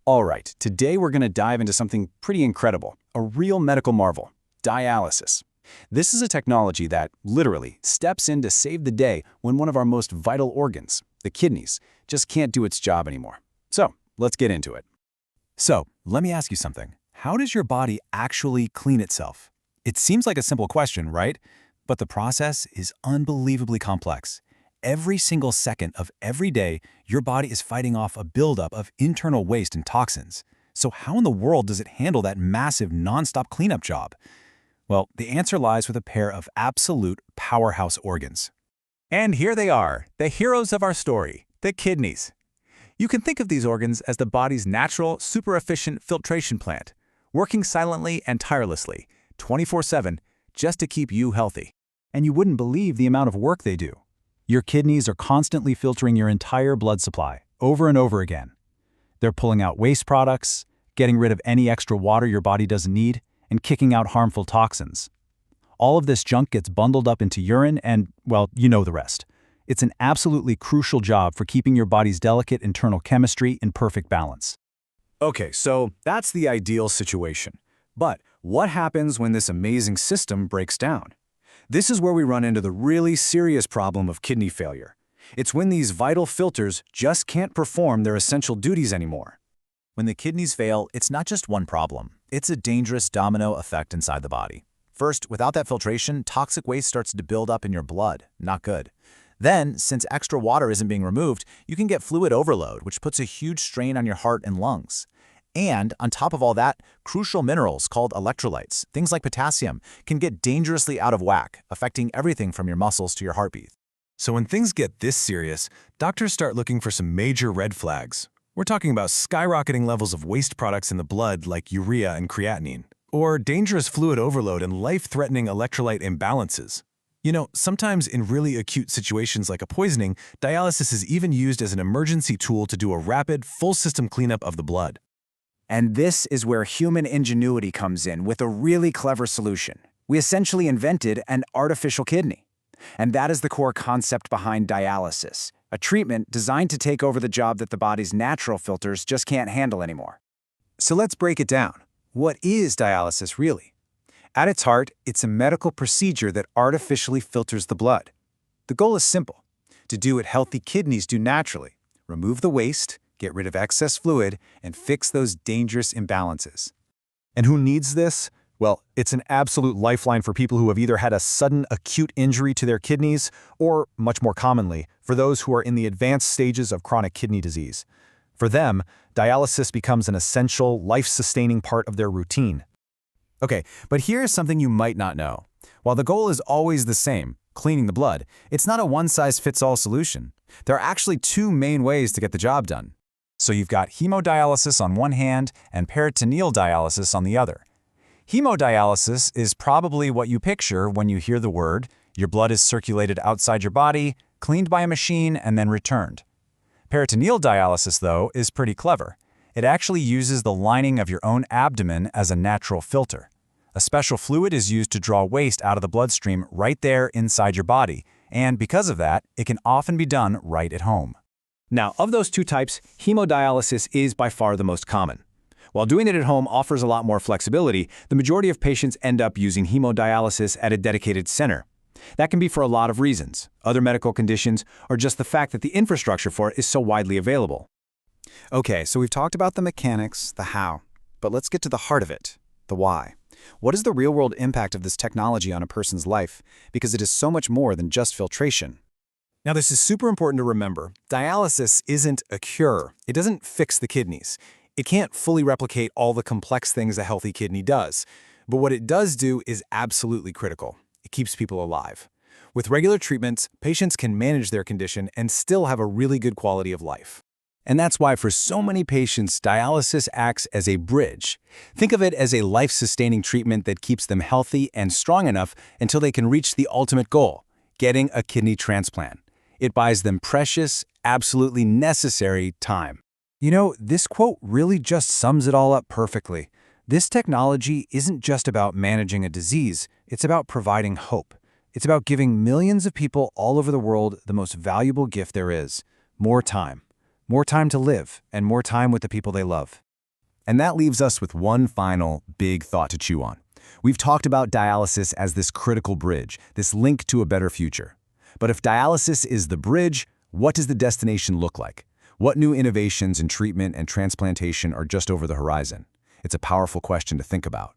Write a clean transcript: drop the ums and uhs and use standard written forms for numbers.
All right, today we're going to dive into something pretty incredible, a real medical marvel, dialysis. This is a technology that, literally, steps in to save the day when one of our most vital organs, the kidneys, just can't do its job anymore. So, let's get into it. So, let me ask you something. How does your body actually clean itself? It seems like a simple question, right? But the process is unbelievably complex. Every single second of every day, your body is fighting off a buildup of internal waste and toxins. So how in the world does it handle that massive nonstop cleanup job? Well, the answer lies with a pair of absolute powerhouse organs. And here they are, the heroes of our story, the kidneys. You can think of these organs as the body's natural, super-efficient filtration plant, working silently and tirelessly, 24/7, just to keep you healthy. And you wouldn't believe the amount of work they do. Your kidneys are constantly filtering your entire blood supply, over and over again. They're pulling out waste products, getting rid of any extra water your body doesn't need, and kicking out harmful toxins. All of this junk gets bundled up into urine and, well, you know the rest. It's an absolutely crucial job for keeping your body's delicate internal chemistry in perfect balance. Okay, so that's the ideal situation. But what happens when this amazing system breaks down? This is where we run into the really serious problem of kidney failure. It's when these vital filters just can't perform their essential duties anymore. When the kidneys fail, it's not just one problem. It's a dangerous domino effect inside the body. First, without that filtration, toxic waste starts to build up in your blood. Not good. Then, since extra water isn't being removed, you can get fluid overload, which puts a huge strain on your heart and lungs. And, on top of all that, crucial minerals called electrolytes, things like potassium, can get dangerously out of whack, affecting everything from your muscles to your heartbeat. So when things get this serious, doctors start looking for some major red flags. We're talking about skyrocketing levels of waste products in the blood like urea and creatinine, or dangerous fluid overload and life-threatening electrolyte imbalances. You know, sometimes in really acute situations like a poisoning, dialysis is even used as an emergency tool to do a rapid, full-system cleanup of the blood. And this is where human ingenuity comes in with a really clever solution. We essentially invented an artificial kidney. And that is the core concept behind dialysis, a treatment designed to take over the job that the body's natural filters just can't handle anymore. So let's break it down. What is dialysis really? At its heart, it's a medical procedure that artificially filters the blood. The goal is simple: to do what healthy kidneys do naturally, remove the waste, get rid of excess fluid, and fix those dangerous imbalances. And who needs this? Well, it's an absolute lifeline for people who have either had a sudden acute injury to their kidneys, or, much more commonly, for those who are in the advanced stages of chronic kidney disease. For them, dialysis becomes an essential, life-sustaining part of their routine. Okay, but here's something you might not know. While the goal is always the same, cleaning the blood, it's not a one-size-fits-all solution. There are actually two main ways to get the job done. So you've got hemodialysis on one hand and peritoneal dialysis on the other. Hemodialysis is probably what you picture when you hear the word. Your blood is circulated outside your body, cleaned by a machine, and then returned. Peritoneal dialysis, though, is pretty clever. It actually uses the lining of your own abdomen as a natural filter. A special fluid is used to draw waste out of the bloodstream right there inside your body, and because of that, it can often be done right at home. Now, of those two types, hemodialysis is by far the most common. While doing it at home offers a lot more flexibility, the majority of patients end up using hemodialysis at a dedicated center. That can be for a lot of reasons, other medical conditions, or just the fact that the infrastructure for it is so widely available. Okay, so we've talked about the mechanics, the how, but let's get to the heart of it, the why. What is the real-world impact of this technology on a person's life? Because it is so much more than just filtration. Now, this is super important to remember. Dialysis isn't a cure. It doesn't fix the kidneys. It can't fully replicate all the complex things a healthy kidney does. But what it does do is absolutely critical. It keeps people alive. With regular treatments, patients can manage their condition and still have a really good quality of life. And that's why for so many patients, dialysis acts as a bridge. Think of it as a life-sustaining treatment that keeps them healthy and strong enough until they can reach the ultimate goal, getting a kidney transplant. It buys them precious, absolutely necessary time. You know, this quote really just sums it all up perfectly. This technology isn't just about managing a disease, it's about providing hope. It's about giving millions of people all over the world the most valuable gift there is: more time. More time to live, and more time with the people they love. And that leaves us with one final, big thought to chew on. We've talked about dialysis as this critical bridge, this link to a better future. But if dialysis is the bridge, what does the destination look like? What new innovations in treatment and transplantation are just over the horizon? It's a powerful question to think about.